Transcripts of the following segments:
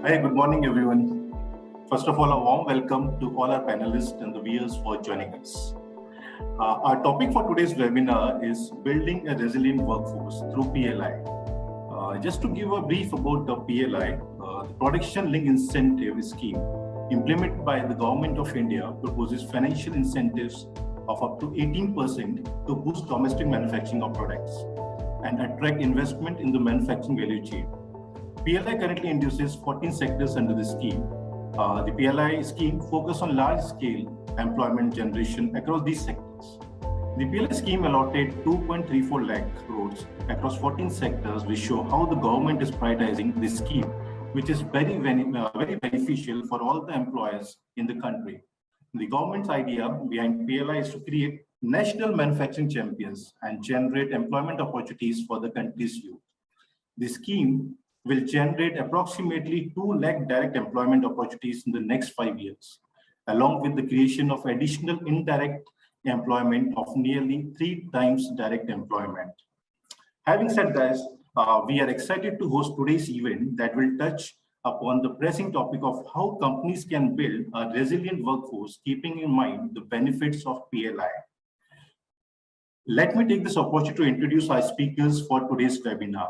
Hi, good morning, everyone. First of all, a warm welcome to all our panelists and the viewers for joining us. Our topic for today's webinar is building a resilient workforce through PLI. Just to give a brief about the PLI, the Production Linked Incentive Scheme implemented by the Government of India proposes financial incentives of up to 18% to boost domestic manufacturing of products and attract investment in the manufacturing value chain. PLI currently induces 14 sectors under the scheme. The PLI scheme focuses on large-scale employment generation across these sectors. The PLI scheme allotted 2.34 lakh crores across 14 sectors, which show how the government is prioritizing this scheme, which is very beneficial for all the employers in the country. The government's idea behind PLI is to create national manufacturing champions and generate employment opportunities for the country's youth. The scheme will generate approximately 2 lakh direct employment opportunities in the next 5 years, along with the creation of additional indirect employment of nearly 3 times direct employment. Having said this, we are excited to host today's event that will touch upon the pressing topic of how companies can build a resilient workforce, keeping in mind the benefits of PLI. Let me take this opportunity to introduce our speakers for today's webinar.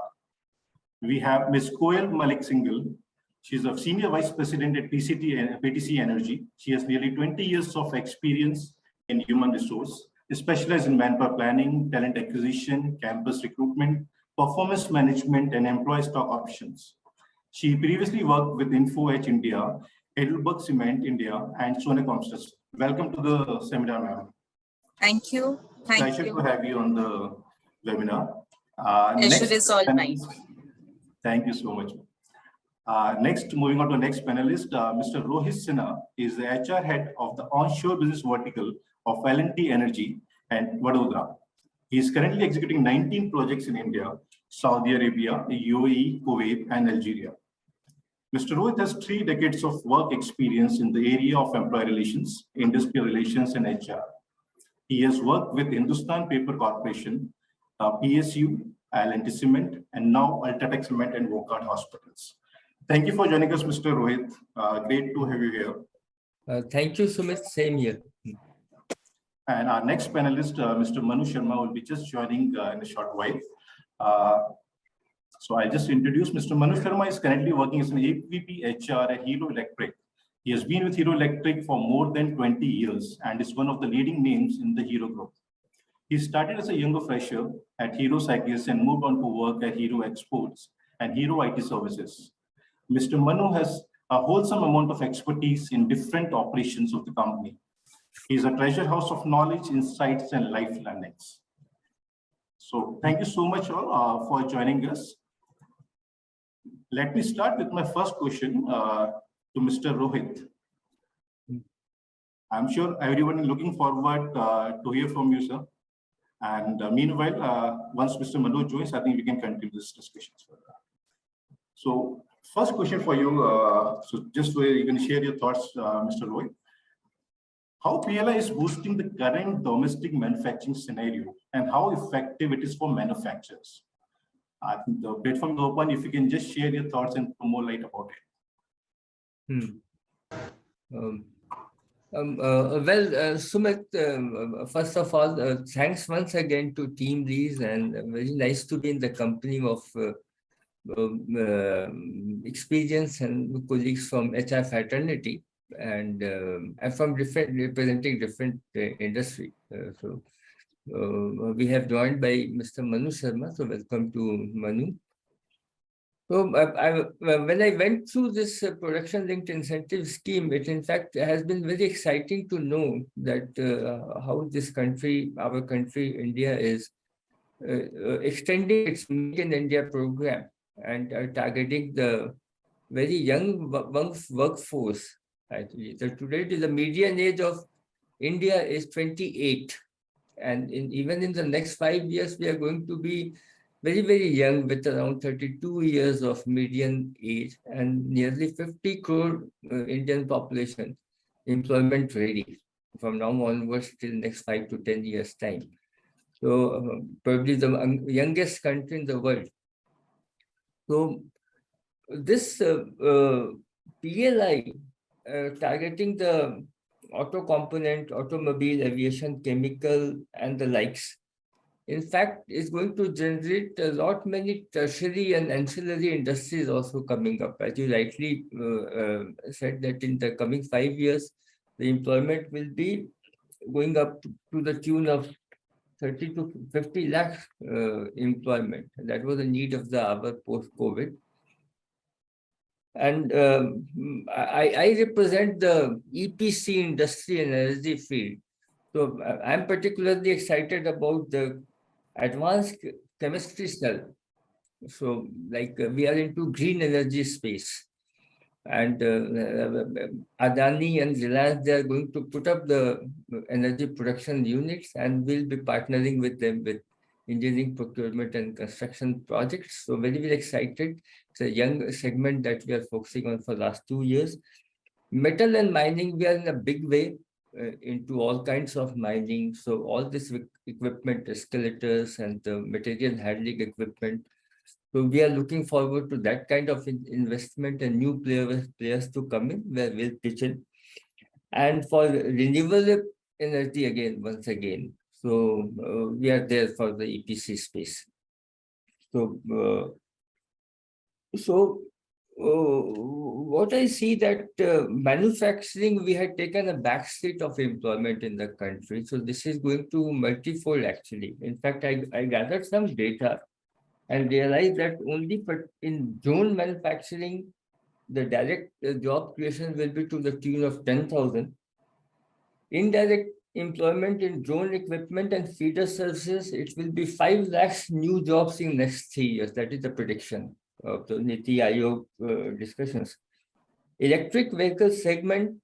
We have Ms. Koel Malik Singhal. She's a Senior Vice President at PTC Energy. She has nearly 20 years of experience in human resource, specialized in manpower planning, talent acquisition, campus recruitment, performance management, and employee stock options. She previously worked with Info Edge India, Heidelberg Cement India, and Sonacom. Welcome to the seminar, ma'am. Thank you. Pleasure to have you on the webinar. Pleasure is all mine. Thank you so much. Next, moving on to the next panelist, Mr. Rohit Sinha is the HR head of the onshore business vertical of L&T Energy and Vadodara. He is currently executing 19 projects in India, Saudi Arabia, UAE, Kuwait, and Algeria. Mr. Rohit has 3 decades of work experience in the area of employee relations, industrial relations, and HR. He has worked with Hindustan Paper Corporation, PSU, L&T Cement, and now Ultratech Cement and Wockhardt Hospitals. Thank you for joining us, Mr. Rohit. Great to have you here. Thank you, Sumit. Same here. And our next panelist, Mr. Manu Sharma, will be just joining in a short while. So I'll just introduce Mr. Manu Sharma is currently working as an AVP HR at Hero Electric. He has been with Hero Electric for more than 20 years and is one of the leading names in the Hero Group. He started as a younger fresher at Hero Cycles and moved on to work at Hero Exports and Hero IT Services. Mr. Manu has a wholesome amount of expertise in different operations of the company. He is a treasure house of knowledge, insights, and life learnings. So thank you so much all for joining us. Let me start with my first question to Mr. Rohit. I'm sure everyone is looking forward to hear from you, sir. And meanwhile, once Mr. Manu joins, I think we can continue this discussion further. So first question for you, so just where you can share your thoughts, Mr. Rohit. How PLI is boosting the current domestic manufacturing scenario and how effective it is for manufacturers? I think the platform is open. If you can just share your thoughts and throw more light about it. Sumit, first of all, thanks once again to TeamLease, and very nice to be in the company of experience and colleagues from HR fraternity, and from representing different industry. We have joined by Mr. Manu Sharma, so welcome to Manu. So when I went through this production linked incentive scheme, it in fact has been very exciting to know that how this country, our country, India, is extending its Make in India program and targeting the very young workforce. Actually, so today the median age of India is 28, and even in the next 5 years we are going to be very young, with around 32 years of median age and nearly 50 crore Indian population employment ready from now onwards till next 5 to 10 years time. So probably the youngest country in the world. So this PLI targeting the auto component, automobile, aviation, chemical, and the likes, in fact, is going to generate a lot many tertiary and ancillary industries also coming up. As you rightly said, that in the coming 5 years, the employment will be going up to the tune of 30 to 50 lakh employment. That was the need of the hour post-COVID. And I represent the EPC industry and energy field. So I'm particularly excited about the advanced chemistry cell. So like we are into green energy space. And Adani and Reliance, they are going to put up the energy production units, and we'll be partnering with them with engineering, procurement, and construction projects. So very, very excited. It's a young segment that we are focusing on for the last 2 years. Metal and mining, we are in a big way into all kinds of mining. So all this equipment, escalators, and the material handling equipment. So we are looking forward to that kind of investment and new players to come in where we'll pitch in. And for renewable energy again, once again. So we are there for the EPC space. So, what I see that manufacturing, we had taken a backseat of employment in the country. So this is going to multifold actually. In fact, I gathered some data and realized that only in drone manufacturing, the direct job creation will be to the tune of 10,000. Indirect employment in drone equipment and feeder services, it will be 5 lakhs new jobs in next 3 years. That is the prediction of the Niti Aayog discussions. Electric vehicle segment,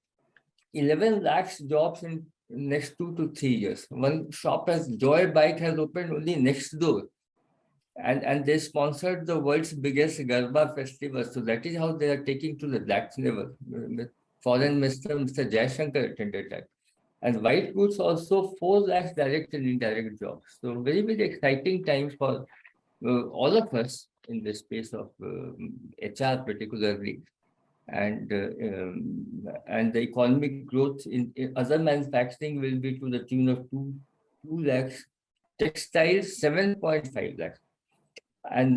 11 lakhs jobs in next 2 to 3 years. One shop as Joy Bike has opened only next door. And they sponsored the world's biggest Garba festival. So that is how they are taking to the next level. Foreign Minister, Mr. Jaishankar attended that. And white goods also 4 lakhs direct and indirect jobs. So very, very exciting times for all of us in the space of HR particularly. And the economic growth in other manufacturing will be to the tune of 2 lakhs. Textiles, 7.5 lakhs. And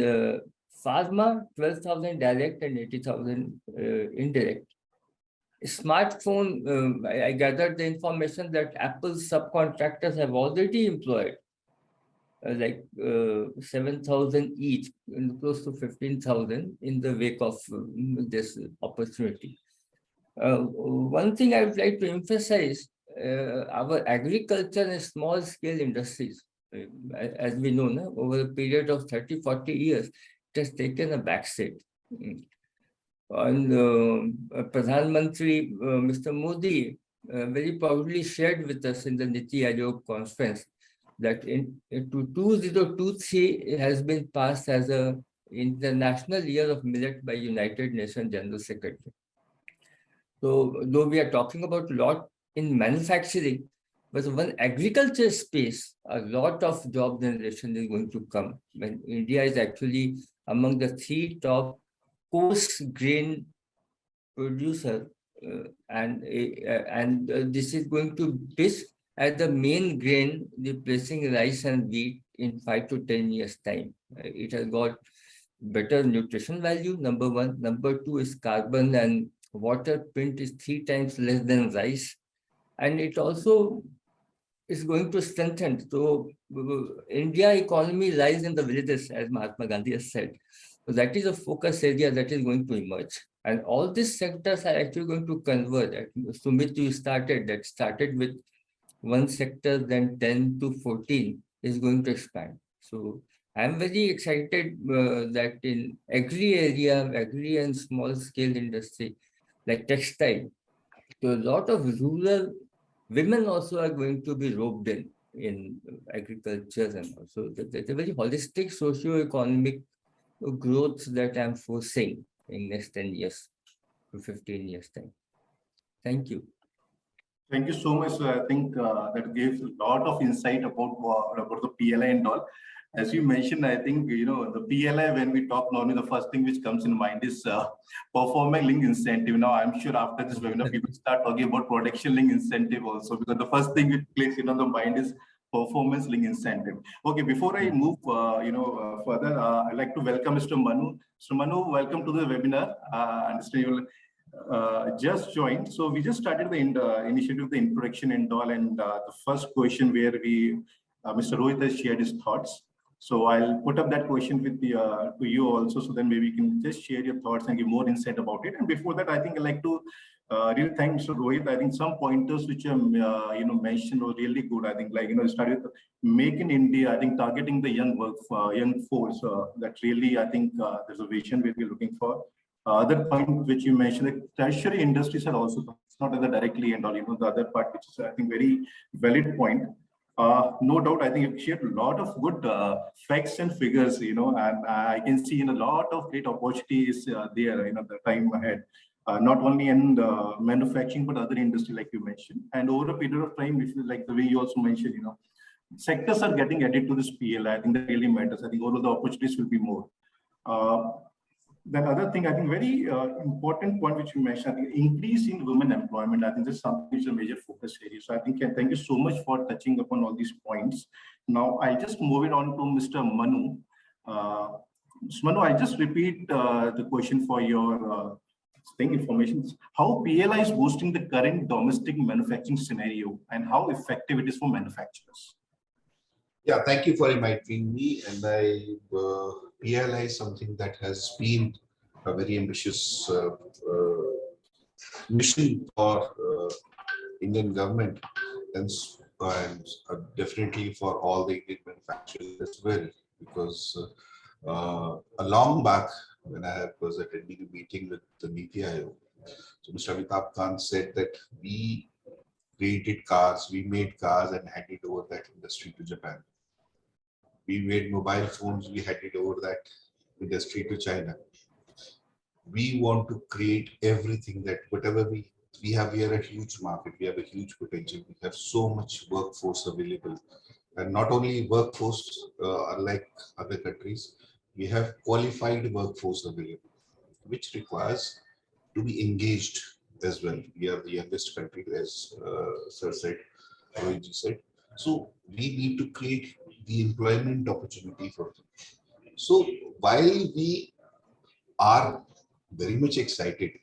pharma, 12,000 direct and 80,000 indirect. Smartphone, I gathered the information that Apple's subcontractors have already employed like 7,000 each, and close to 15,000 in the wake of this opportunity. One thing I would like to emphasize, our agriculture and small scale industries, as we know, over a period of 30, 40 years, it has taken a backseat. And Pradhan Mantri, Mr. Modi, very proudly shared with us in the Niti Aayog conference that in 2023 it has been passed as a International Year of Millet by United Nations General Secretary. So though we are talking about a lot in manufacturing, but one agriculture space, a lot of job generation is going to come when India is actually among the 3 top coarse grain producer, and this is going to be as the main grain replacing rice and wheat in 5 to 10 years time. It has got better nutrition value, number 1. Number 2 is carbon and water print is 3 times less than rice, and it also is going to strengthen. So India economy lies in the villages, as Mahatma Gandhi has said. So that is a focus area that is going to emerge. And all these sectors are actually going to converge. Sumit, you started with one sector, then 10 to 14 is going to expand. So I'm very excited that in agri and small scale industry, like textile, so a lot of rural women also are going to be roped in agriculture, and also there's a very holistic socio-economic growth that I'm foreseeing in next 10 years to 15 years time. Thank you. Thank you so much. I think that gives a lot of insight about the PLI and all. As you mentioned, I think, the PLI, when we talk normally, the first thing which comes in mind is performance link incentive. Now, I'm sure after this webinar, people start talking about production link incentive also, because the first thing which plays in on the mind is performance link incentive. Okay, before I move, further, I'd like to welcome Mr. Manu. Mr. Manu, welcome to the webinar. I understand you just joined. So we just started the initiative, the introduction and all, and the first question where Mr. Rohit has shared his thoughts. So I'll put up that question with to you also, so then maybe you can just share your thoughts and give more insight about it. And before that, I think I'd like to really thank Mr. Rohit. I think some pointers which mentioned were really good. I think, like, started with Make in India. I think targeting the young force. That really, I think there's a vision where we're looking for. Other point which you mentioned, the tertiary industries are also not directly and all. The other part, which is, I think, very valid point. No doubt, I think you've shared a lot of good facts and figures, and I can see a lot of great opportunities there, the time ahead, not only in the manufacturing, but other industry, like you mentioned. And over a period of time, if you like the way you also mentioned, sectors are getting added to this PLI. I think that really matters. I think all of the opportunities will be more. That other thing, I think, very important point which you mentioned, I think, increase in women employment. I think this is something which is a major focus area. So I think, thank you so much for touching upon all these points. Now I'll just move it on to Mr. Manu. Mr. Manu, I'll just repeat the question for your information. How PLI is boosting the current domestic manufacturing scenario and how effective it is for manufacturers? Yeah, thank you for inviting me. And PLI is something that has been a very ambitious mission for Indian government, and definitely for all the Indian manufacturers as well. Because a long back, when I was attending a meeting with the Niti Aayog, so Mr. Amitabh Kant said that we created cars, we made cars and handed over that industry to Japan. We made mobile phones, we handed over that industry to China. We want to create everything that whatever we have here, a huge market, we have a huge potential, we have so much workforce available. And not only workforce, unlike other countries, we have qualified workforce available, which requires to be engaged as well. We are the youngest country, as Sir said, Rohit said. So we need to create the employment opportunity for them. So while we are very much excited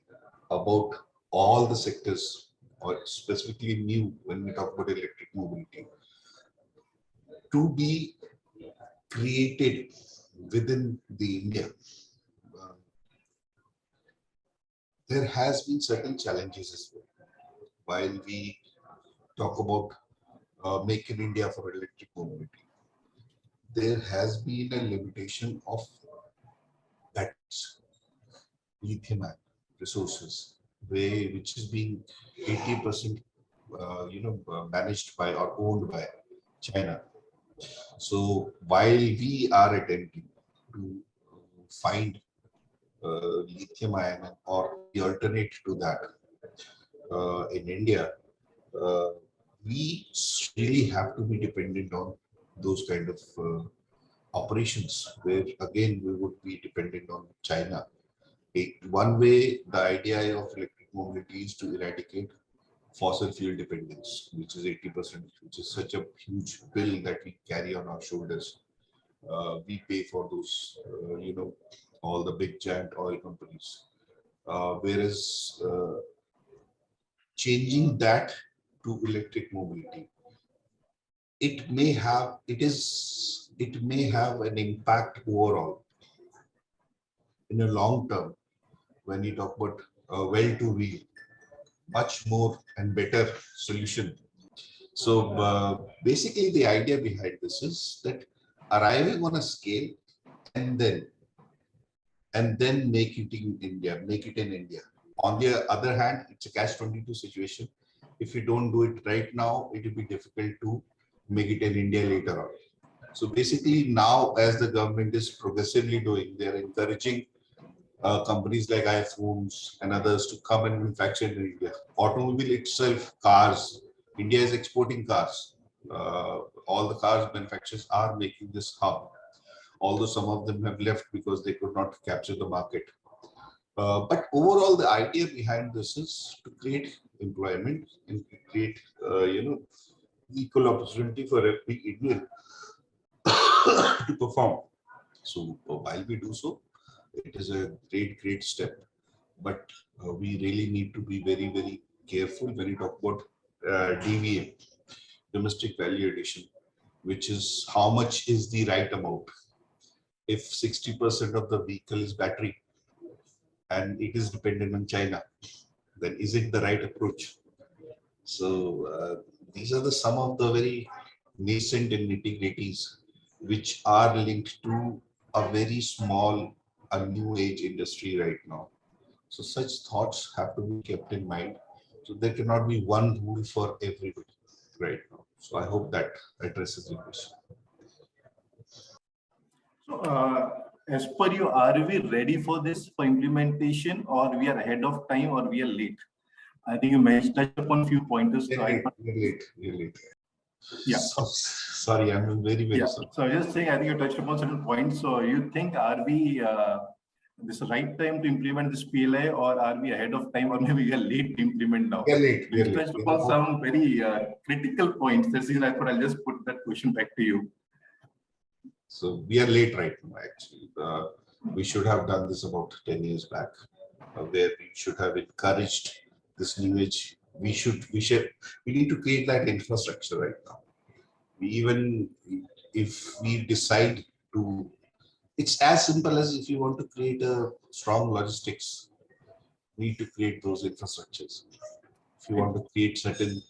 about all the sectors, or specifically new when we talk about electric mobility, to be created within the India, there has been certain challenges as well. While we talk about Make in India for electric mobility, there has been a limitation of batteries, lithium-ion resources, which is being 80% managed by or owned by China. So while we are attempting to find lithium-ion or the alternate to that in India, we really have to be dependent on those kind of operations, where again we would be dependent on China. One way, the idea of electric mobility is to eradicate fossil fuel dependence, which is 80%, which is such a huge bill that we carry on our shoulders. We pay for those, all the big giant oil companies. Whereas changing that to electric mobility, it may have an impact overall in a long term. When you talk about well-to-wheel, much more and better solution. So basically the idea behind this is that arriving on a scale and then make it in India. On the other hand, it's a catch-22 situation. If you don't do it right now, it will be difficult to make it in India later on. So basically now, as the government is progressively doing, they are encouraging companies like iPhones and others to come and manufacture in India. Automobile itself, cars, India is exporting cars. All the cars manufacturers are making this hub although some of them have left because they could not capture the market. But overall, the idea behind this is to create employment and to create, equal opportunity for every Indian to perform. So while we do so, it is a great step. But we really need to be very careful when we talk about DVA, domestic value addition, which is how much is the right amount. If 60% of the vehicle is battery and it is dependent on China, then is it the right approach? So these are some of the very nascent and nitty-gritties which are linked to a very small, a new age industry right now. So such thoughts have to be kept in mind. So there cannot be one rule for everybody right now. So I hope that addresses the question. So as per you, are we ready for this for implementation, or we are ahead of time, or we are late? I think you mentioned touched upon a few pointers. We're late. Yeah. Sorry, I'm very sorry. So just saying, I think you touched upon certain points. So you think, are we this the right time to implement this PLI, or are we ahead of time, or maybe we are late to implement now? We are late. You touched upon some very critical points. That's the reason I thought I'll just put that question back to you. So we are late right now, actually. We should have done this about 10 years back, where we should have encouraged this new age. We need to create that infrastructure right now. Even if we decide to, it's as simple as if you want to create a strong logistics, we need to create those infrastructures. If you want to create certain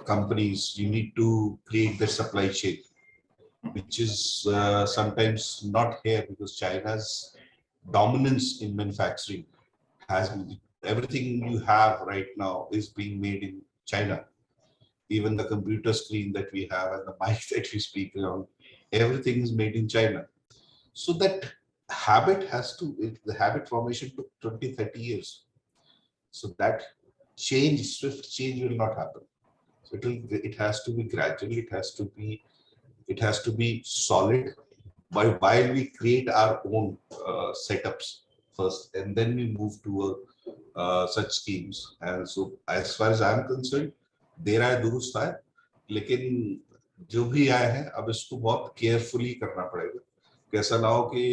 companies, you need to create the supply chain, which is sometimes not here because China's dominance in manufacturing has been, everything you have right now is being made in China. Even the computer screen that we have and the mic that we speak around, everything is made in China. So that habit the habit formation took 20-30 years. So that swift change will not happen. So it has to be gradual, it has to be solid while we create our own setups first, and then we move to such schemes. And so as far as I'm concerned, देर आए दुरुस्त आए, लेकिन जो भी आए हैं अब इसको बहुत केयरफुली करना पड़ेगा, कैसा ना हो कि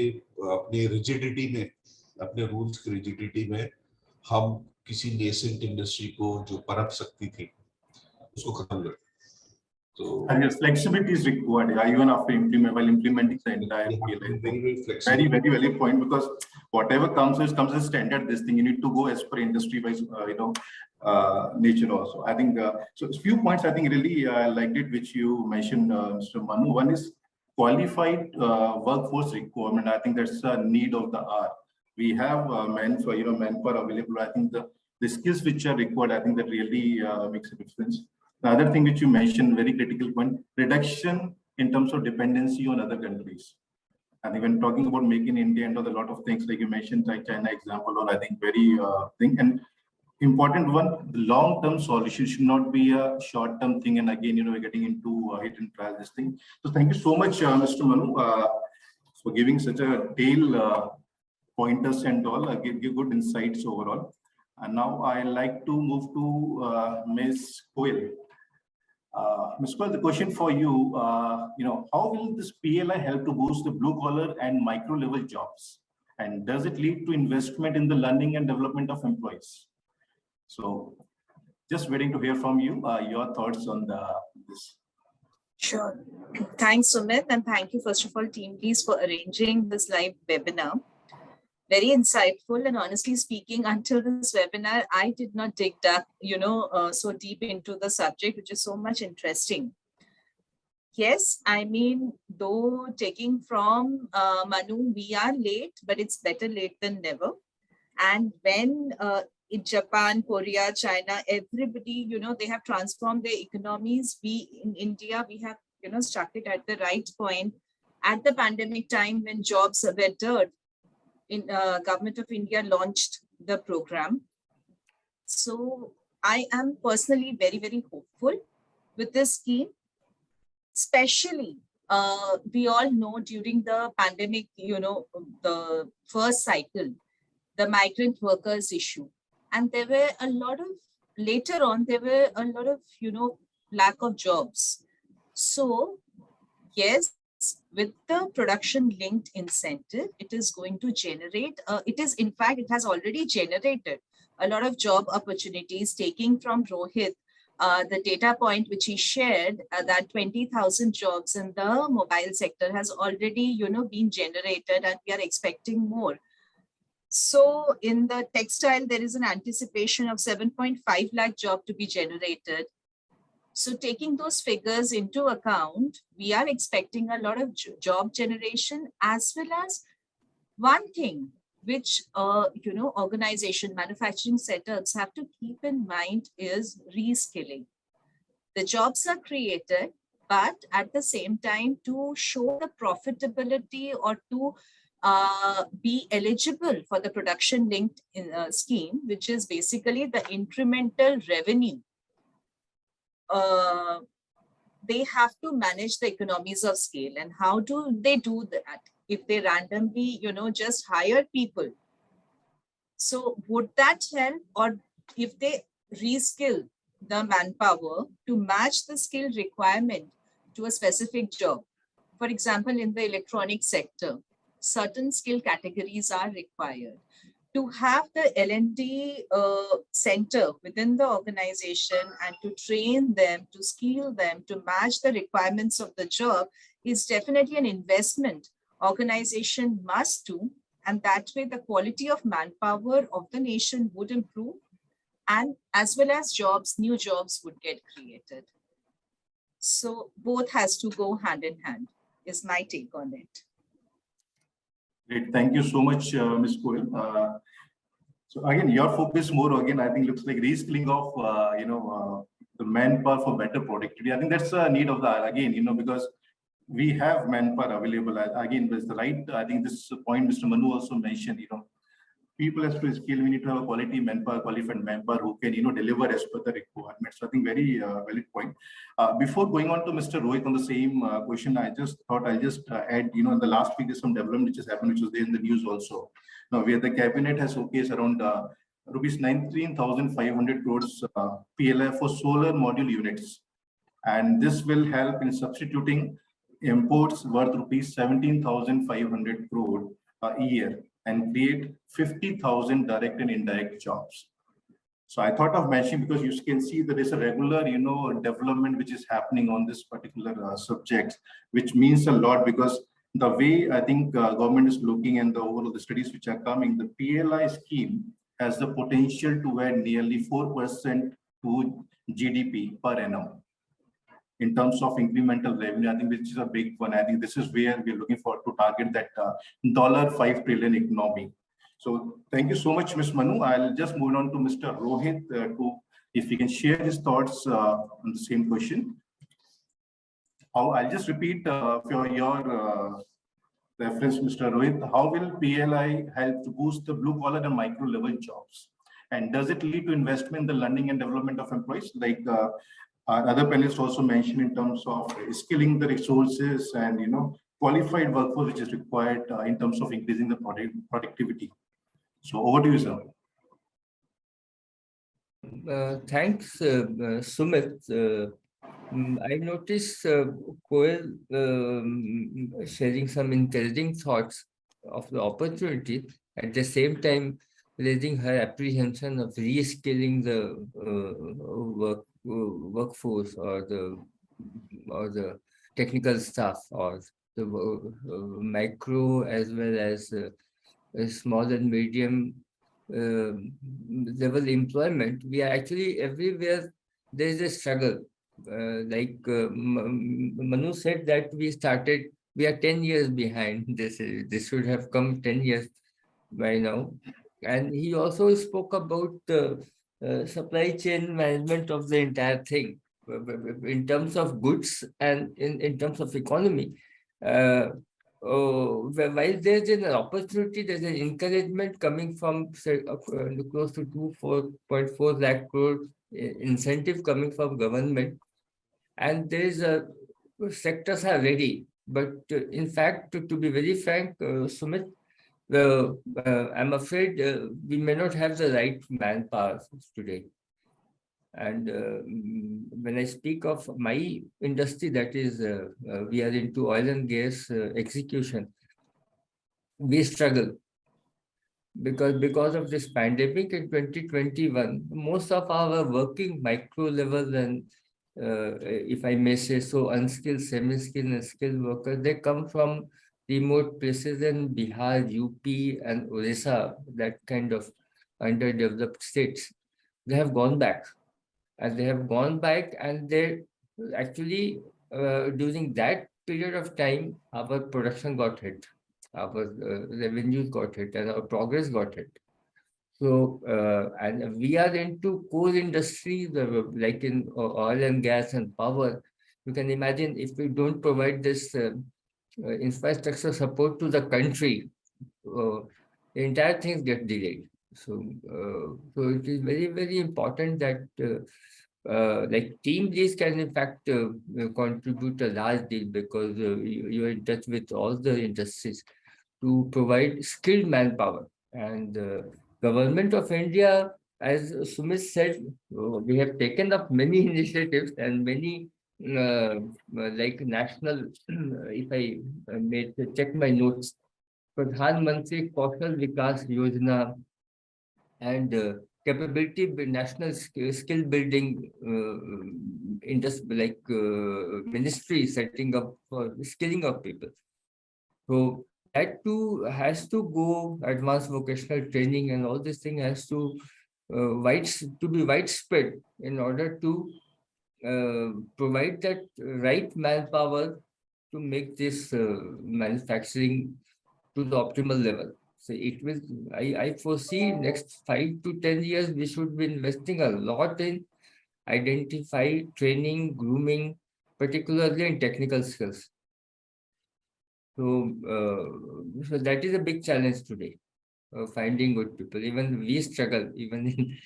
अपनी रिजिडिटी में, अपने रूल्स की रिजिडिटी में हम किसी नेसेंट इंडस्ट्री को जो पनप सकती थी उसको खत्म कर. So and yes, flexibility is required even after implementing the entire PLI. Very valid point, because whatever comes as standard. This thing you need to go as per industry wise, nature also. I think so. A few points I think really liked it, which you mentioned, Mr. Manu. One is qualified workforce requirement. I think that's a need of the hour. We have manpower available. I think the skills which are required, I think that really makes a difference. The other thing which you mentioned, very critical point, reduction in terms of dependency on other countries. And even talking about making India and a lot of things like you mentioned, like China example, or I think very thing. And important one, the long-term solution should not be a short-term thing. And again, we're getting into hit and trial this thing. So thank you so much, Mr. Manu, for giving such a detailed pointers and all, give good insights overall. And now I like to move to Ms. Koil. Ms. Koil, the question for you, how will this PLI help to boost the blue collar and micro level jobs? And does it lead to investment in the learning and development of employees? So just waiting to hear from you, your thoughts on this. Sure. Thanks, Sumit. And thank you, first of all, TeamLease, for arranging this live webinar. Very insightful, and honestly speaking, until this webinar, I did not dig that, so deep into the subject, which is so much interesting. Yes, I mean, though taking from Manu, we are late, but it's better late than never. And when in Japan, Korea, China, everybody, they have transformed their economies. We in India, we have, struck it at the right point at the pandemic time when jobs were dirt. Government of India launched the program. So I am personally very, very hopeful with this scheme, especially We all know during the pandemic, the first cycle, the migrant workers issue. And there were a lot of, later on, there were a lot of, lack of jobs. So, yes, with the production linked incentive, it is going to generate, in fact, it has already generated a lot of job opportunities, taking from Rohit, the data point which he shared, that 20,000 jobs in the mobile sector has already, been generated, and we are expecting more. So in the textile, there is an anticipation of 7.5 lakh job to be generated. So taking those figures into account, we are expecting a lot of job generation, as well as one thing which, organization, manufacturing setups have to keep in mind is reskilling. The jobs are created, but at the same time, to show the profitability or to be eligible for the production linked scheme, which is basically the incremental revenue, they have to manage the economies of scale. And how do they do that if they randomly, just hire people? So would that help? Or if they reskill the manpower to match the skill requirement to a specific job? For example, in the electronic sector, certain skill categories are required. To have the L&D center within the organization and to train them, to skill them, to match the requirements of the job is definitely an investment organization must do. And that way the quality of manpower of the nation would improve, and as well as jobs, new jobs would get created. So both has to go hand in hand, is my take on it. Great. Thank you so much, Ms. Koil. So again, your focus more again, I think looks like reskilling of, the manpower for better productivity. I think that's a need of the, again, because we have manpower available. Again, that's the right, I think this point Mr. Manu also mentioned, people have to skill, we need to have a quality manpower, qualified manpower who can, deliver as per the requirements. So I think very valid point. Before going on to Mr. Rohit on the same question, I just thought I'll just add, in the last week, there's some development which has happened, which was there in the news also. Now, where the cabinet has showcased around rupees 19,500 crores PLI for solar module units. And this will help in substituting imports worth rupees 17,500 crore a year and create 50,000 direct and indirect jobs. So I thought of mentioning, because you can see that there's a regular, development which is happening on this particular subject, which means a lot, because the way I think government is looking and the overall the studies which are coming, the PLI scheme has the potential to add nearly 4% to GDP per annum. In terms of incremental revenue, I think which is a big one. I think this is where we're looking for to target that $5 trillion economy. So thank you so much, Ms. Manu. I'll just move on to Mr. Rohit if he can share his thoughts on the same question. I'll just repeat for your reference, Mr. Rohit. How will PLI help to boost the blue collar and micro level jobs? And does it lead to investment in the learning and development of employees? Like our other panelists also mentioned in terms of skilling the resources and qualified workforce which is required in terms of increasing the productivity. So over to you, sir. Thanks, Sumit. I noticed Koil sharing some encouraging thoughts of the opportunity, at the same time raising her apprehension of reskilling the workforce or the technical staff or the micro as well as small and medium level employment. We are actually everywhere there is a struggle. Like Manu said that we are 10 years behind. This should have come 10 years by now. And he also spoke about the supply chain management of the entire thing in terms of goods and in terms of economy. While there's an opportunity, there's an encouragement coming from close to 4.4 lakh crore incentive coming from government. And sectors are ready. But in fact, to be very frank, Sumit, I'm afraid we may not have the right manpower today. And when I speak of my industry, that is, we are into oil and gas execution, we struggle because of this pandemic in 2021. Most of our working micro level and if I may say so, unskilled, semi-skilled and skilled workers, they come from remote places in Bihar, UP and Odisha, that kind of underdeveloped states. They have gone back, and they actually during that period of time, our production got hit, our revenues got hit, and our progress got hit. So, and we are into core industries like in oil and gas and power. You can imagine if we don't provide this infrastructure support to the country, the entire things get delayed. So it is very, very important that like TeamLease can in fact contribute a large deal, because you are in touch with all the industries to provide skilled manpower. And Government of India, as Sumit said, we have taken up many initiatives and many like national, if I may check my notes, Pradhan Mantri Kaushal Vikas Yojana and national skill building like ministry setting up for skilling of people. So that too has to go advanced vocational training, and all this thing has to be widespread in order to provide that right manpower to make this manufacturing to the optimal level. So it will, I foresee next 5 to 10 years, we should be investing a lot in identify, training, grooming, particularly in technical skills. So that is a big challenge today, finding good people. Even we struggle, even in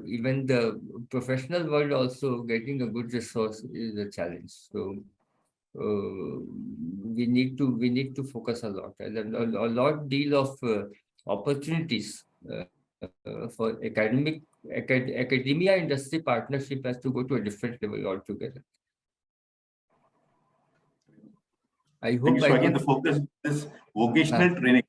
even the professional world also getting a good resource is a challenge. So we need to focus a lot, and a lot deal of opportunities for academia industry partnership has to go to a different level altogether. I hope so again, the focus is vocational training.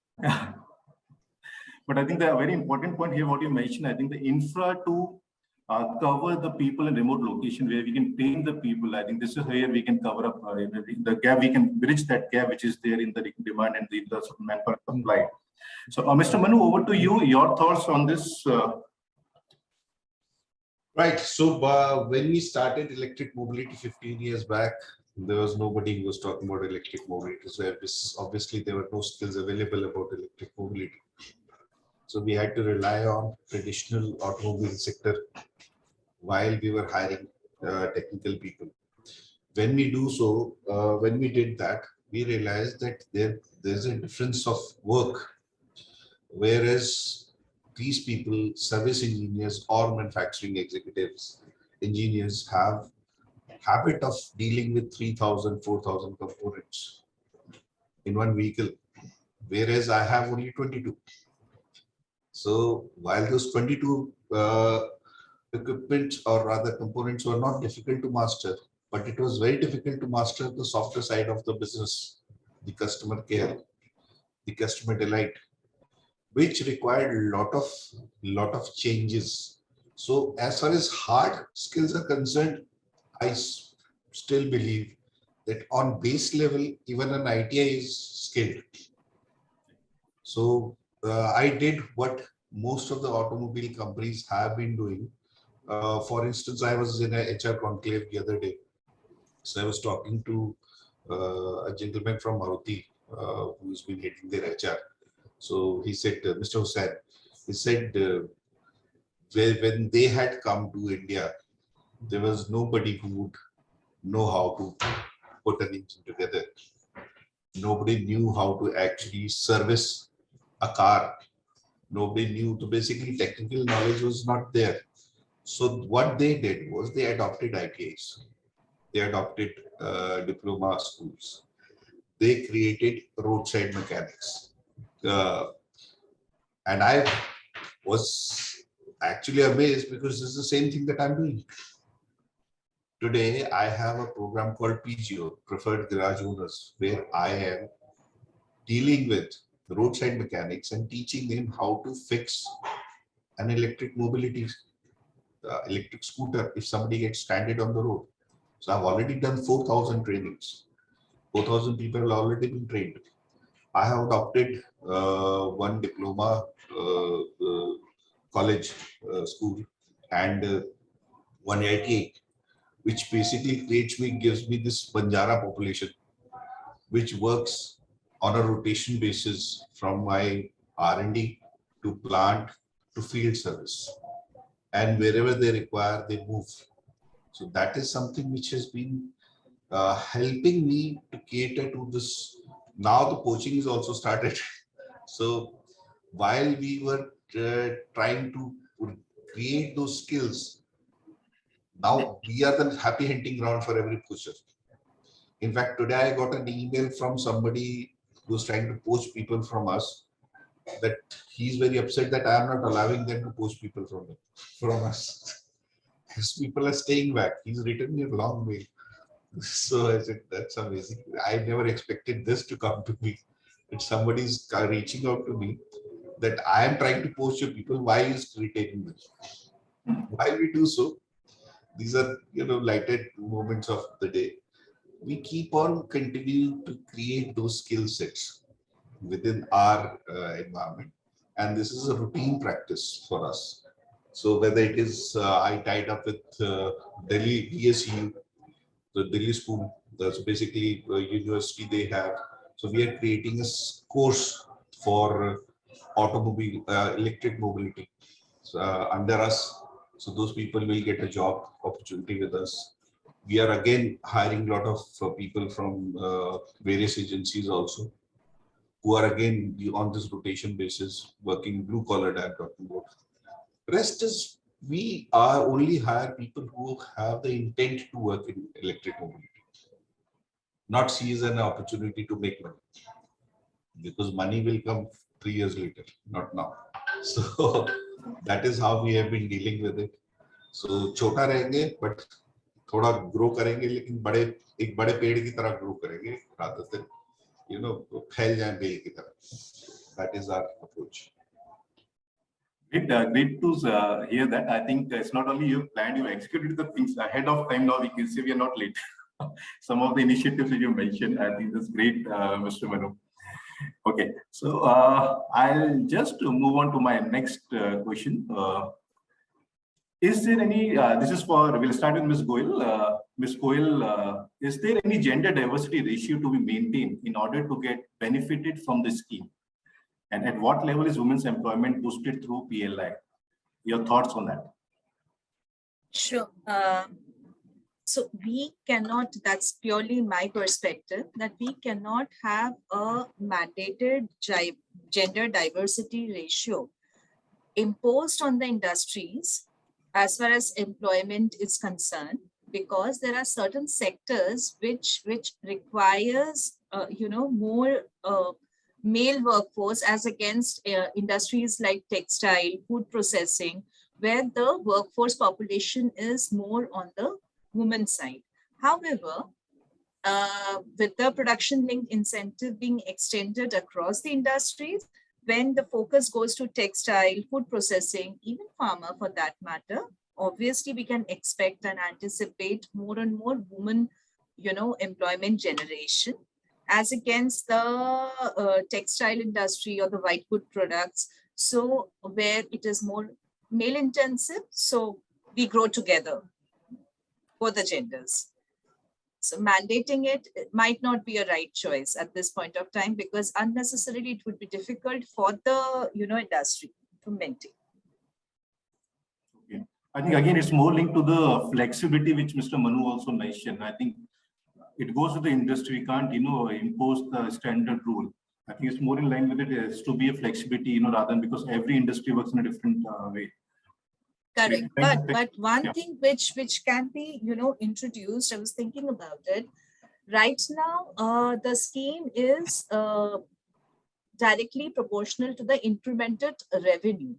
But I think the very important point here, what you mentioned, I think the infra to cover the people in remote location where we can train the people. I think this is where we can cover up the gap. We can bridge that gap which is there in the demand and the manpower supply. So, Mr. Manu, over to you. Your thoughts on this? Right. So when we started electric mobility 15 years back, there was nobody who was talking about electric mobility. So obviously there were no skills available about electric mobility. So we had to rely on traditional automobile sector while we were hiring technical people. When we did that, we realized that there's a difference of work. Whereas these people, service engineers or manufacturing executives, engineers, have habit of dealing with 3,000, 4,000 components in one vehicle, whereas I have only 22. So while those 22 equipment, or rather components, were not difficult to master, but it was very difficult to master the softer side of the business, the customer care, the customer delight, which required a lot of changes. So as far as hard skills are concerned, I still believe that on base level, even an ITI is skilled. So I did what most of the automobile companies have been doing. For instance, I was in a HR conclave the other day. So I was talking to a gentleman from Maruti who's been heading their HR. So he said, Mr. Hussain, he said, when they had come to India, there was nobody who would know how to put an engine together. Nobody knew how to actually service a car. Nobody knew. So basically, technical knowledge was not there. So what they did was they adopted ITIs. They adopted diploma schools. they created roadside mechanics. And I was actually amazed because this is the same thing that I'm doing. Today, I have a program called PGO, Preferred Garage Owners, where I am dealing with roadside mechanics and teaching them how to fix an electric mobility, electric scooter if somebody gets stranded on the road. So I've already done 4,000 trainings. 4,000 people have already been trained. I have adopted one diploma college school and one ITA, which basically gives me this Banjara population, which works on a rotation basis from my R&D to plant to field service. And wherever they require, they move. So that is something which has been helping me to cater to this. Now the coaching is also started. So while we were trying to create those skills, now we are the happy hunting ground for every pusher. In fact, today I got an email from somebody who's trying to poach people from us, that he's very upset that I am not allowing them to poach people from us. His people are staying back. He's written me a long mail. So I said, that's amazing. I never expected this to come to me. That somebody's reaching out to me that I am trying to poach your people. Why is retaining them? While we do so, these are lighted moments of the day. We keep on continuing to create those skill sets within our environment, and this is a routine practice for us. So whether it is I tied up with Delhi DSU, the Delhi school, that's basically a university they have. So we are creating a course for automobile electric mobility under us. So those people will get a job opportunity with us. We are again hiring a lot of people from various agencies also, who are again on this rotation basis, working blue collar. I'm talking about. Rest is we are only hire people who have the intent to work in electric mobility, not see as an opportunity to make money, because money will come 3 years later, not now. So that is how we have been dealing with it. So छोटा रहेंगे but थोड़ा grow करेंगे, लेकिन एक बड़े पेड़ की तरह grow करेंगे, rather than फैल जाए बेल की तरह. That is our approach. Great to hear that. I think it's not only you planned, you executed the things ahead of time. Now we can say we are not late. Some of the initiatives that you mentioned, I think that's great, Mr. Manu. Okay, so I'll just move on to my next question. Is there any, this is for, we'll start with Ms. Goyal. Ms. Goyal, is there any gender diversity ratio to be maintained in order to get benefited from the scheme? And at what level is women's employment boosted through PLI? Your thoughts on that? Sure. So we cannot, that's purely my perspective, that we cannot have a mandated gender diversity ratio imposed on the industries as far as employment is concerned, because there are certain sectors which requires more male workforce as against industries like textile, food processing, where the workforce population is more on the woman side. However, with the production linked incentive being extended across the industries, when the focus goes to textile, food processing, even pharma for that matter, obviously we can expect and anticipate more and more women, employment generation, as against the textile industry or the white good products. So where it is more male intensive, so we grow together for the genders. So mandating it might not be a right choice at this point of time, because unnecessarily it would be difficult for the industry to maintain. Okay. I think again it's more linked to the flexibility which Mr. Manu also mentioned. I think it goes to the industry. We can't impose the standard rule. I think it's more in line with it is to be a flexibility, rather than, because every industry works in a different way. Correct. But one thing which can be introduced, I was thinking about it. Right now, the scheme is directly proportional to the incremented revenue.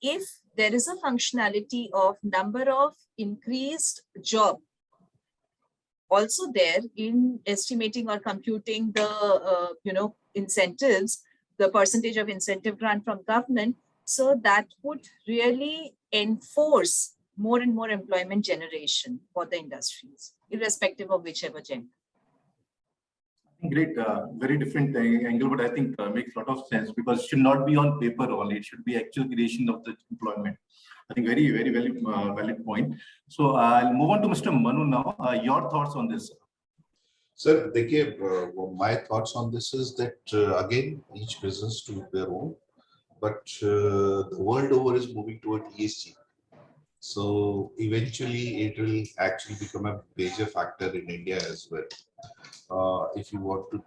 If there is a functionality of number of increased job also there in estimating or computing the incentives, the percentage of incentive grant from government, so that would really enforce more and more employment generation for the industries, irrespective of whichever gender. Great, very different angle, but I think makes a lot of sense because it should not be on paper only. It should be actual creation of the employment. I think very, very valid point. So I'll move on to Mr. Manu now. Your thoughts on this? Sir, my thoughts on this is that again, each business to their own, but the world over is moving toward ESG. So eventually, it will actually become a major factor in India as well. If you want to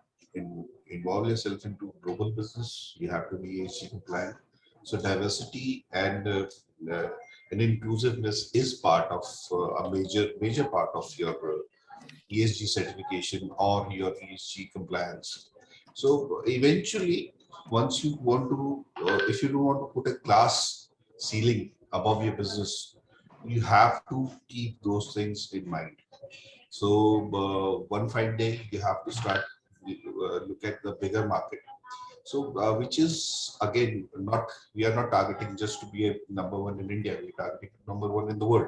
involve yourself into global business, you have to be ESG compliant. So diversity and inclusiveness is part of a major part of your ESG certification or your ESG compliance. So eventually, once you want to, if you don't want to put a glass ceiling above your business, you have to keep those things in mind. So one fine day you have to start look at the bigger market. So which is again we are not targeting just to be a number one in India. We are targeting number one in the world.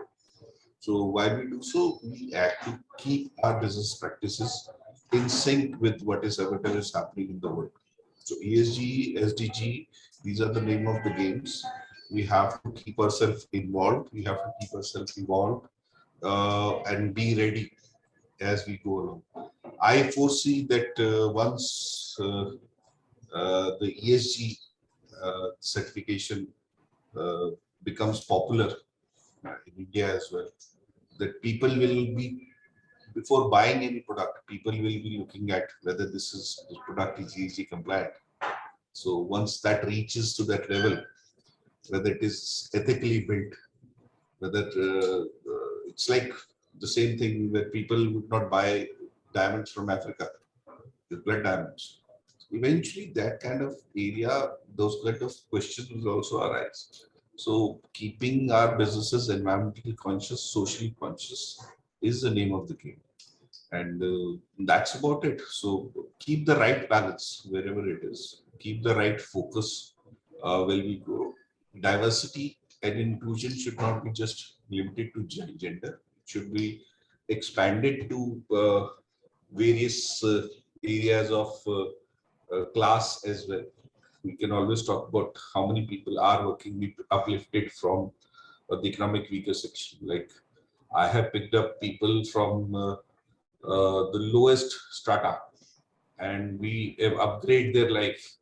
So while we do so, we have to keep our business practices in sync with whatever is happening in the world. So ESG, SDG, these are the name of the games. We have to keep ourselves involved. We have to keep ourselves evolved and be ready as we go along. I foresee that once the ESG certification becomes popular in India as well, that people will be, before buying any product, people will be looking at whether this product is ESG compliant. So once that reaches to that level, whether it is ethically built, whether it's like the same thing where people would not buy diamonds from Africa, the blood diamonds. Eventually, that kind of area, those kind of questions will also arise. So keeping our businesses environmentally conscious, socially conscious is the name of the game. And that's about it. So keep the right balance wherever it is. Keep the right focus when we go. Diversity and inclusion should not be just limited to gender. It should be expanded to various areas of class as well. We can always talk about how many people are working uplifted from the economic weaker section. Like I have picked up people from the lowest strata, and we have upgrade their life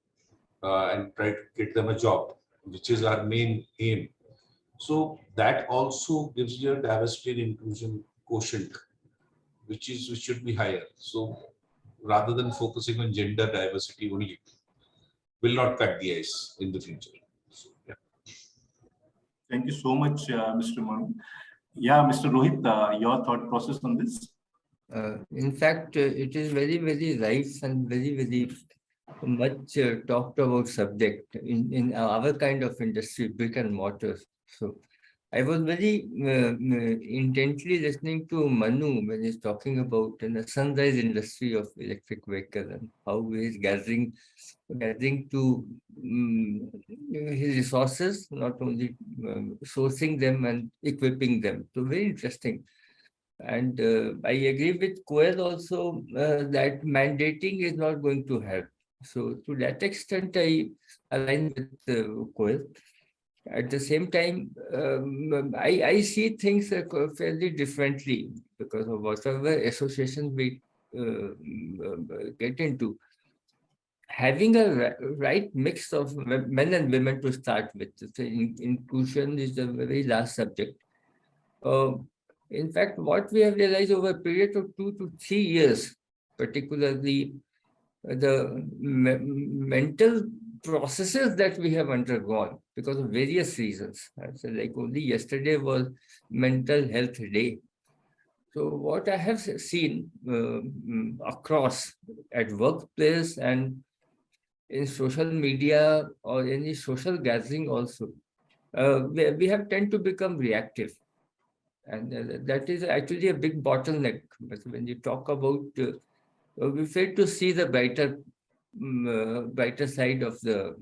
and try to get them a job, which is our main aim. So that also gives you a diversity and inclusion quotient, which should be higher. So rather than focusing on gender diversity only, will not cut the ice in the future. So, yeah. Thank you so much, Mr. Manu. Yeah, Mr. Rohit, your thought process on this? In fact, it is very, very rife and very, very much talked about subject in our kind of industry, brick and mortar. So I was very intently listening to Manu when he's talking about the sunrise industry of electric vehicle and how he is gathering to his resources, not only sourcing them and equipping them. So very interesting. And I agree with Koel also that mandating is not going to help. So to that extent, I align with Koel. At the same time, I see things fairly differently because of whatever association we get into. Having a right mix of men and women to start with, inclusion is the very last subject. In fact, what we have realized over a period of 2 to 3 years, particularly the mental processes that we have undergone because of various reasons. So like only yesterday was Mental Health Day. So what I have seen across at workplace and in social media or any social gathering also, we have tend to become reactive. And that is actually a big bottleneck. But when you talk about, we fail to see the brighter side of the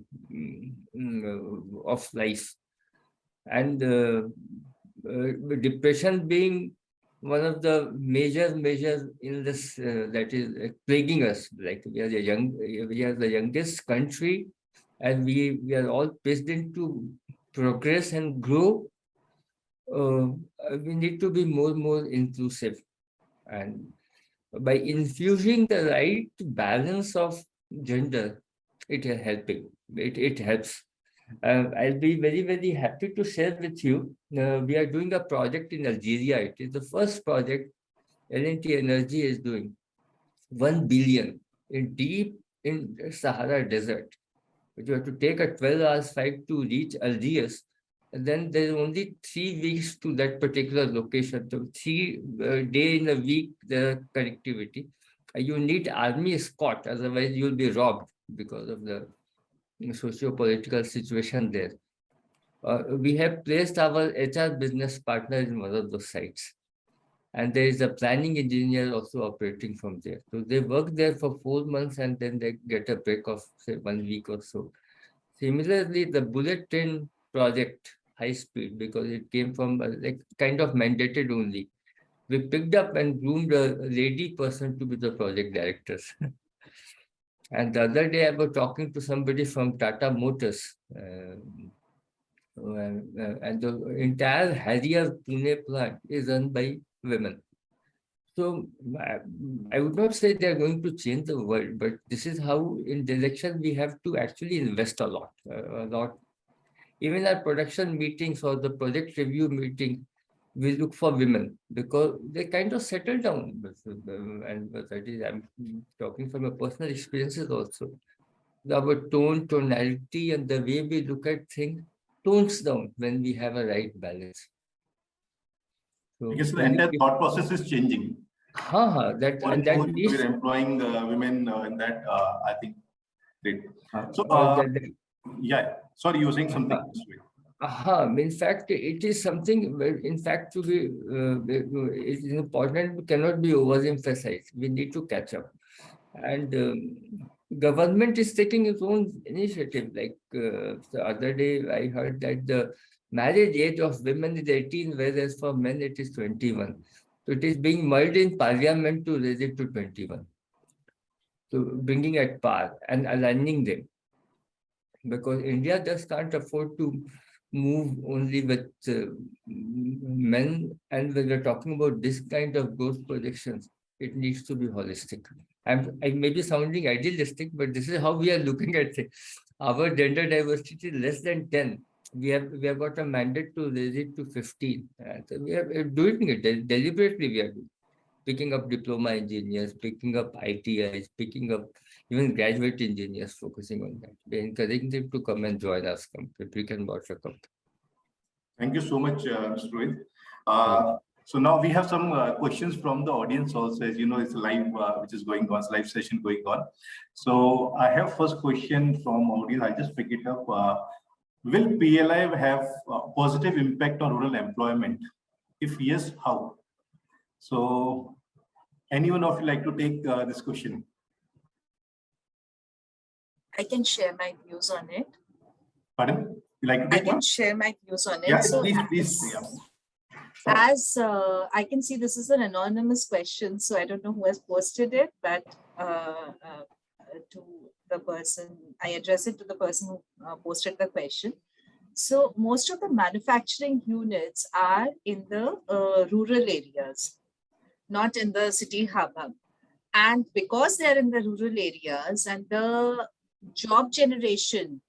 of life. And depression being one of the major illness that is plaguing us. Like we are the youngest country, and we are all destined to progress and grow. We need to be more inclusive, and by infusing the right balance of gender, it is helping. It helps. I'll be very happy to share with you. We are doing a project in Algeria. It is the first project L&T Energy is doing. 1 billion in deep in Sahara Desert. But you have to take a 12 hours flight to reach Algiers. And then there's only 3 weeks to that particular location. So 3 days in a week, the connectivity. You need army escort, otherwise you'll be robbed because of the socio-political situation there. We have placed our HR business partner in one of those sites. And there is a planning engineer also operating from there. So they work there for 4 months and then they get a break of say 1 week or so. Similarly, the bullet train project, high speed, because it came from like kind of mandated only. We picked up and groomed a lady person to be the project directors. And the other day I was talking to somebody from Tata Motors, and the entire Harrier Pune plant is run by women. So I would not say they are going to change the world, but this is how in direction we have to actually invest a lot. Even our production meetings or the project review meeting, we look for women because they kind of settle down. And that is, I'm talking from a personal experiences also. Our tonality and the way we look at things tones down when we have a right balance. So I guess the entire thought process is changing. We're employing women in that, I think. Great. So, yeah, sorry, you were saying something. In fact, it is something where, in fact, to be it is important, cannot be overemphasized. We need to catch up. And government is taking its own initiative. Like the other day, I heard that the marriage age of women is 18, whereas for men it is 21. So it is being merged in parliament to raise it to 21. So bringing at par and aligning them. Because India just can't afford to move only with men, and when we're talking about this kind of growth projections, it needs to be holistic. I may be sounding idealistic, but this is how we are looking at it. Our gender diversity is less than 10. We have got a mandate to raise it to 15. So we are doing it deliberately. We are picking up diploma engineers, picking up ITIs, picking up even graduate engineers, focusing on that. We're encouraging them to come and join us, brick and mortar company. Thank you so much, Mr. Rohit. So now we have some questions from the audience also. As you know, it's live, which is going on, it's live session going on. So I have first question from audience. I just pick it up. Will PLI have a positive impact on rural employment? If yes, how? So anyone of you like to take this question? I can share my views on it. Pardon? You like to take I can share my views on it. Yeah, so please. As I can see, this is an anonymous question, so I don't know who has posted it, but to the person, I address it to the person who posted the question. So most of the manufacturing units are in the rural areas, not in the city hub. And because they're in the rural areas and the job generation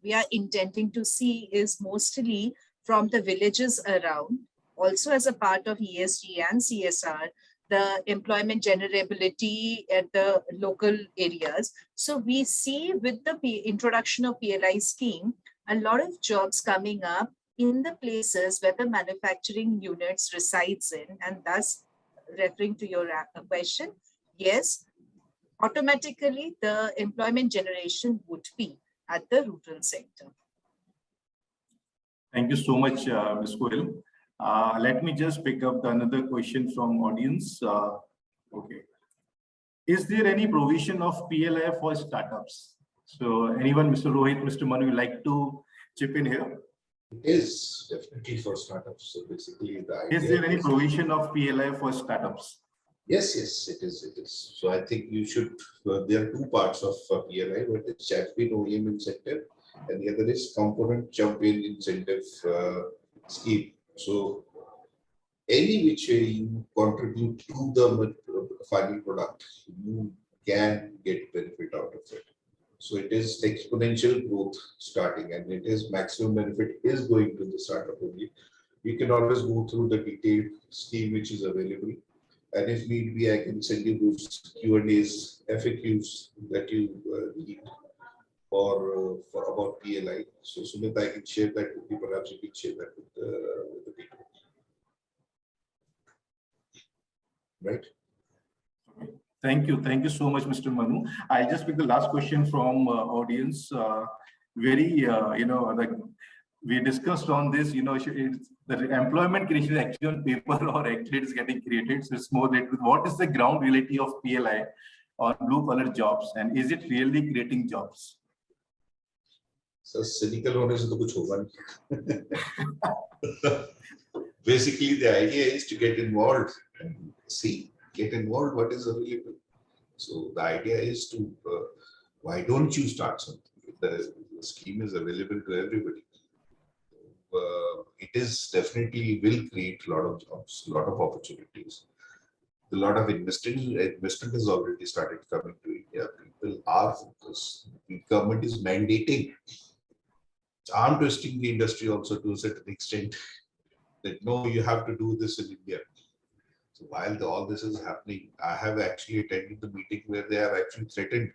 we are intending to see is mostly from the villages around, also as a part of ESG and CSR, the employment generability at the local areas. So we see with the introduction of PLI scheme, a lot of jobs coming up in the places where the manufacturing units resides in, and thus referring to your question, yes, automatically the employment generation would be at the rural sector. Thank you so much, Ms. Goel. Let me just pick up another question from audience. Okay. Is there any provision of PLI for startups? So anyone, Mr. Rohit, Mr. Manu, would like to chip in here? It is definitely for startups. So basically, the idea is there any provision of PLI for startups? Yes, yes, it is. It is. So I think you should. There are two parts of PLI. One is champion OEM incentive, and the other is component champion incentive scheme. So any which way you contribute to the final product, you can get benefit out of it. So it is exponential growth starting, and it is maximum benefit is going to the startup only. You can always go through the detailed scheme which is available, and if need be, I can send you those Q&As, FAQs that you need for about PLI. So Sumit, I can share that with you. Perhaps you can share that with the people. Right. Thank you so much, Mr. Manu. I'll just pick the last question from audience. Like we discussed on this, the employment creation is actually on paper or actually it's getting created. So it's more related with what is the ground reality of PLI on blue collar jobs, and is it really creating jobs? So cynical होने से तो कुछ होगा नहीं. Basically, the idea is to get involved and get involved what is available. So the idea is to, why don't you start something? If the scheme is available to everybody, it is definitely will create a lot of jobs, a lot of opportunities. A lot of investment has already started coming to India. People are focused. The government is mandating, arm twisting the industry also to a certain extent, that no, you have to do this in India. So while all this is happening, I have actually attended the meeting where they have actually threatened.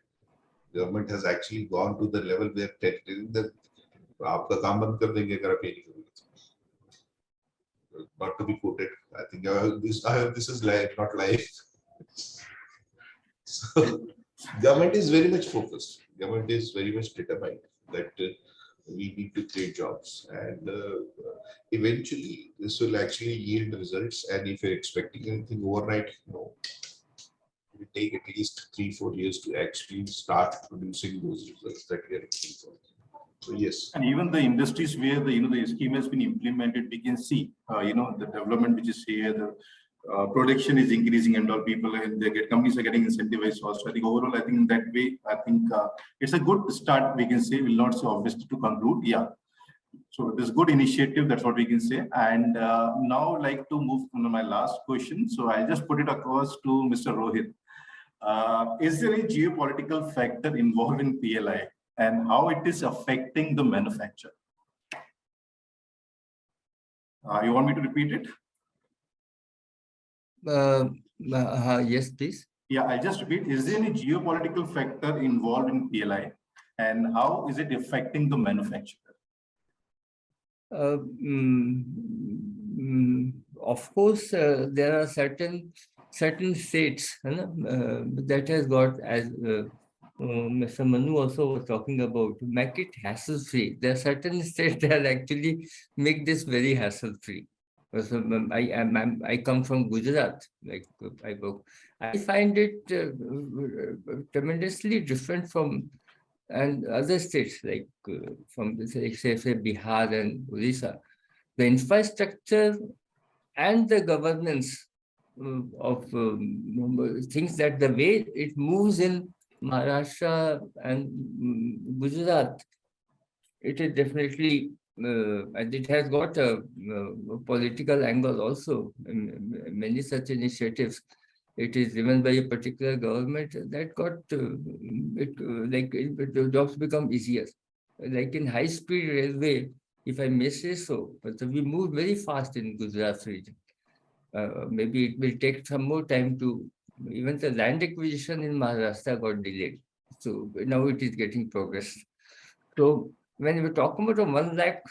Government has actually gone to the level where telling that आपका काम बंद कर देंगे अगर आप ये नहीं करोगे. Not to be quoted. I think this is live, not live. So government is very much focused. Government is very much determined that we need to create jobs, and eventually this will actually yield results. And if you're expecting anything overnight, no, it will take at least 3-4 years to actually start producing those results that we are looking for. So yes, and even the industries where the scheme has been implemented, we can see the development which is here, the production is increasing, and all people and companies are getting incentivized also. I think overall, I think in that way, it's a good start. We can say, we'll not say obviously to conclude. Yeah. So this good initiative, that's what we can say. And now I'd like to move on to my last question. So I'll just put it across to Mr. Rohit. Is there a geopolitical factor involved in PLI and how it is affecting the manufacture? You want me to repeat it? Yes, please. Yeah, I'll just repeat. Is there any geopolitical factor involved in PLI and how is it affecting the manufacturer? Of course, there are certain states that has got, as Mr. Manu also was talking about, to make it hassle-free. There are certain states that actually make this very hassle-free. So I come from Gujarat, like I find it tremendously different from and other states like from say Bihar and Odisha. The infrastructure and the governance of things, that the way it moves in Maharashtra and Gujarat, it is definitely and it has got a political angle also. Many such initiatives, it is driven by a particular government that got the jobs become easier. Like in high-speed railway, if I may say so, but we moved very fast in Gujarat region. Maybe it will take some more time to, even the land acquisition in Maharashtra got delayed. So now it is getting progress. So when we talk about a 1 lakh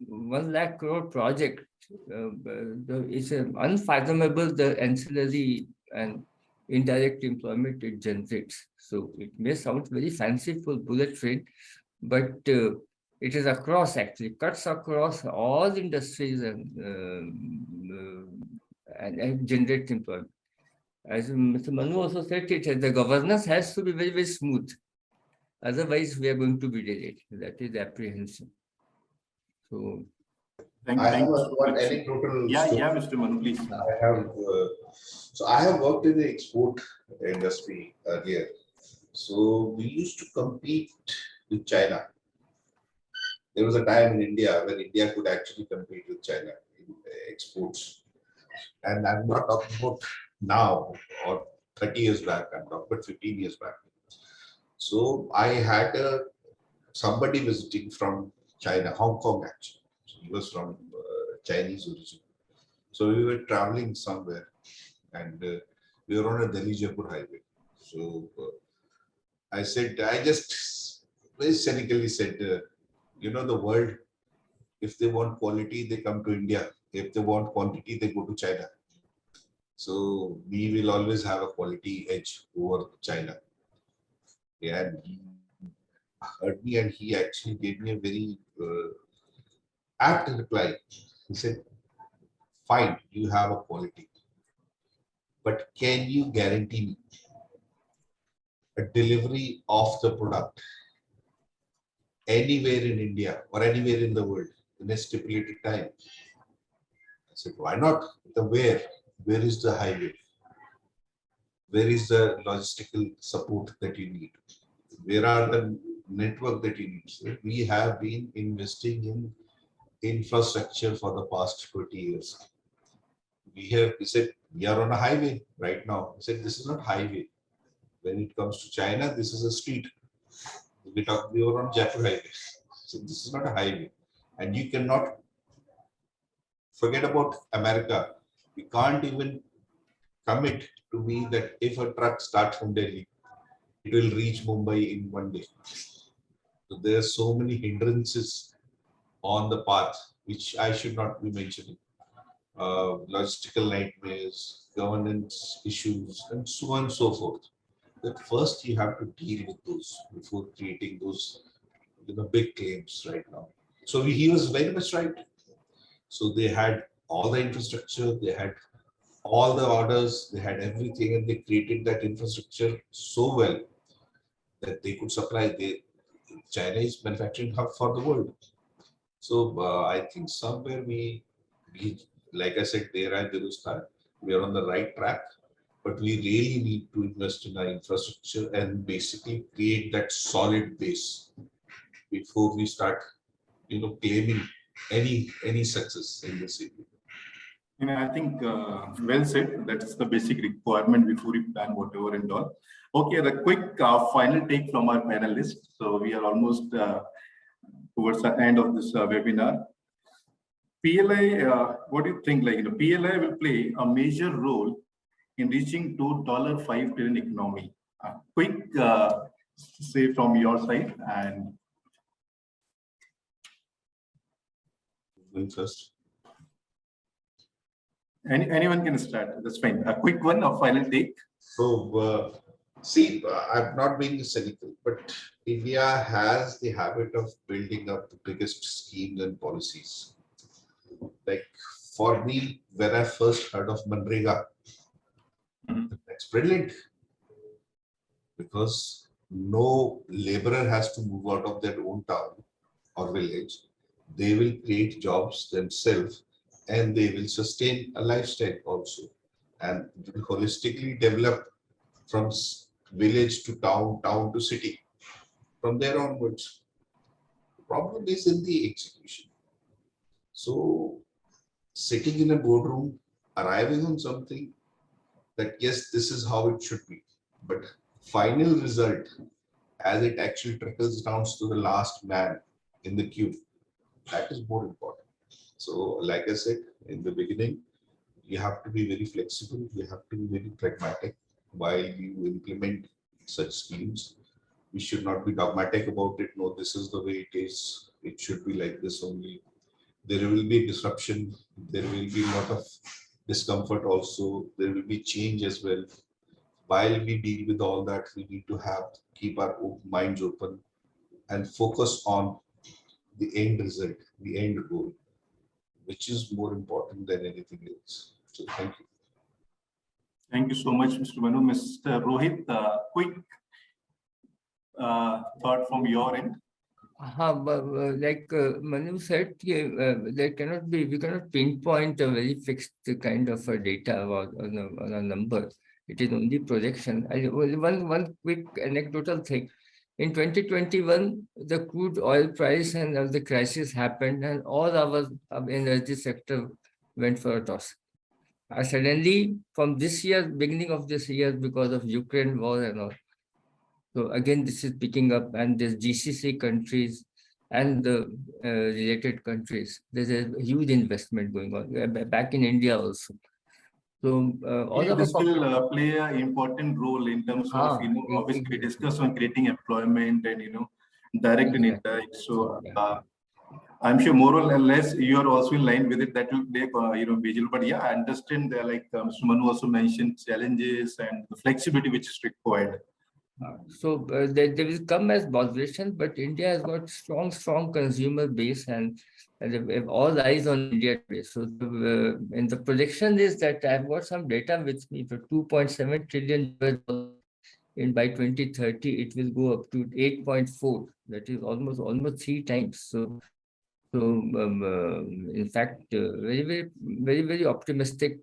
1 lakh crore project, it's unfathomable the ancillary and indirect employment it generates. So it may sound very fanciful bullet train, but it is across, actually cuts across all industries and generates employment. As Mr. Manu also said, the governance has to be very, very smooth. Otherwise, we are going to be delayed. That is the apprehension. So, I have Thanks. one anecdotal story. Yeah, Mr. Manu, please. I have worked in the export industry earlier. So we used to compete with China. There was a time in India when India could actually compete with China in exports. And I'm not talking about now or 30 years back, I'm talking about 15 years back. So I had somebody visiting from China, Hong Kong actually. So he was from Chinese origin. So we were traveling somewhere and we were on a Delhi-Jaipur highway. So I just very cynically said, the world, if they want quality, they come to India. If they want quantity, they go to China. So we will always have a quality edge over China. Yeah, and he heard me and he actually gave me a very apt reply. He said, fine, you have a quality, but can you guarantee me a delivery of the product anywhere in India or anywhere in the world in a stipulated time? I said, why not? The where? Where is the highway? Where is the logistical support that you need? Where are the network that you need? So we have been investing in infrastructure for the past 20 years. He said, we are on a highway right now. He said, this is not highway. When it comes to China, this is a street. We were on Jaipur highway. So this is not a highway. And you cannot forget about America. You can't even commit to me that if a truck starts from Delhi, it will reach Mumbai in one day. So there are so many hindrances on the path, which I should not be mentioning. Logistical nightmares, governance issues, and so on and so forth. That first you have to deal with those before creating those big claims right now. So he was very much right. So they had all the infrastructure, they had all the orders, they had everything, and they created that infrastructure so well that they could supply the Chinese manufacturing hub for the world. So I think somewhere we, like I said, we are on the right track, but we really need to invest in our infrastructure and basically create that solid base before we start, claiming any success in this area. And I think well said. That's the basic requirement before we plan whatever and all. Okay, the quick final take from our panelists. So we are almost towards the end of this webinar. PLI, what do you think? PLI will play a major role in reaching to $5 trillion economy. Quick say from your side and Going first. Anyone can start. That's fine. A quick one, a final take. So, I'm not being cynical, but India has the habit of building up the biggest schemes and policies. Like for me, when I first heard of Manrega, that's brilliant because no laborer has to move out of their own town or village. They will create jobs themselves and they will sustain a lifestyle also and will holistically develop from village to town, town to city. From there onwards, the problem is in the execution. So sitting in a boardroom, arriving on something that yes, this is how it should be, but final result as it actually trickles down to the last man in the queue, that is more important. So like I said in the beginning, you have to be very flexible, you have to be very pragmatic while you implement such schemes. We should not be dogmatic about it. No, this is the way it is. It should be like this only. There will be disruption. There will be a lot of discomfort also. There will be change as well. While we deal with all that, we need to keep our minds open and focus on the end result, the end goal, which is more important than anything else. So thank you. Thank you so much, Mr. Manu. Mr. Rohit, quick thought from your end. Like Manu said, we cannot pinpoint a very fixed kind of data on a number. It is only projection. One quick anecdotal thing. In 2021, the crude oil price and the crisis happened, and all our energy sector went for a toss. Suddenly, from this year, beginning of this year, because of Ukraine war and all. So again, this is picking up, and there's GCC countries and the related countries. There's a huge investment going on back in India also. So all of this will play an important role in terms of obviously we discuss on creating employment and direct and indirect. So I'm sure more or less you are also in line with it. That will play visual. But yeah, I understand that, like Mr. Manu also mentioned, challenges and the flexibility which is required. So they will come as moderation, but India has got strong consumer base, and all eyes on India today. So and the projection is that I've got some data with me for 2.7 trillion by 2030, it will go up to 8.4. That is almost 3 times. So in fact, very optimistic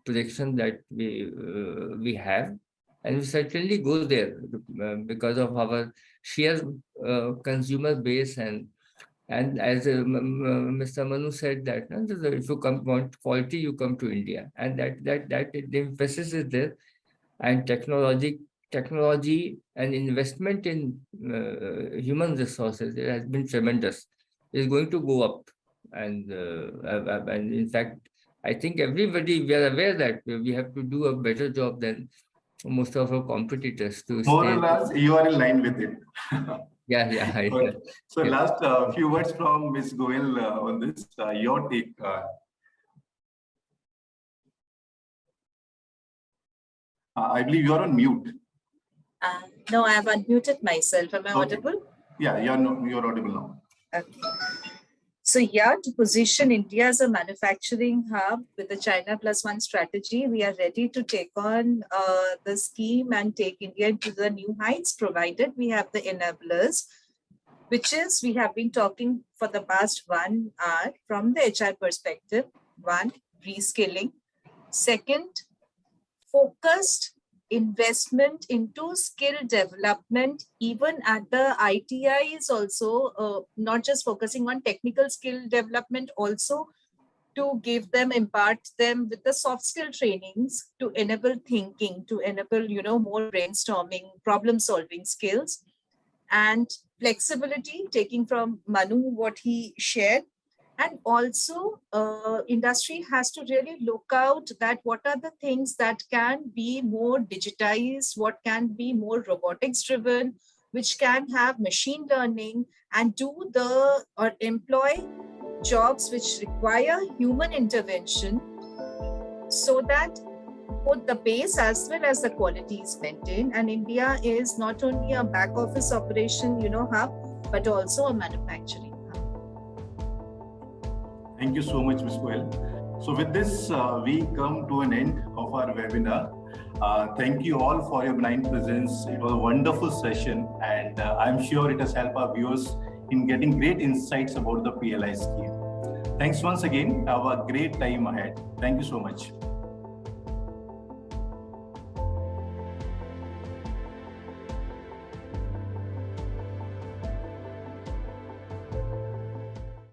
prediction that we have. And we certainly go there because of our sheer consumer base, and as Mr. Manu said that if you want quality, you come to India, and that the emphasis is there, and technology and investment in human resources, it has been tremendous. It's going to go up, and in fact, I think we are aware that we have to do a better job than most of our competitors to more or less you are in line with it. Yeah. Okay. So last few words from Ms. Goel on this, your take. I believe you are on mute. No, I have unmuted myself. Am I audible? Yeah, you're audible now. Okay. So yeah, to position India as a manufacturing hub with the China +1 strategy, we are ready to take on the scheme and take India into the new heights, provided we have the enablers, which is we have been talking for the past 1 hour from the HR perspective. 1, reskilling. 2nd, focused investment into skill development, even at the ITIs also, not just focusing on technical skill development, also to give them, impart them with the soft skill trainings to enable thinking, to enable, more brainstorming, problem solving skills, and flexibility, taking from Manu what he shared. And also, industry has to really look out that what are the things that can be more digitized, what can be more robotics driven, which can have machine learning and or employ jobs which require human intervention, so that both the base as well as the quality is maintained. And India is not only a back office operation, hub, but also a manufacturing. Thank you so much, Ms. Goel. So with this, we come to an end of our webinar. Thank you all for your benign presence. It was a wonderful session, and I'm sure it has helped our viewers in getting great insights about the PLI scheme. Thanks once again. Have a great time ahead. Thank you so much.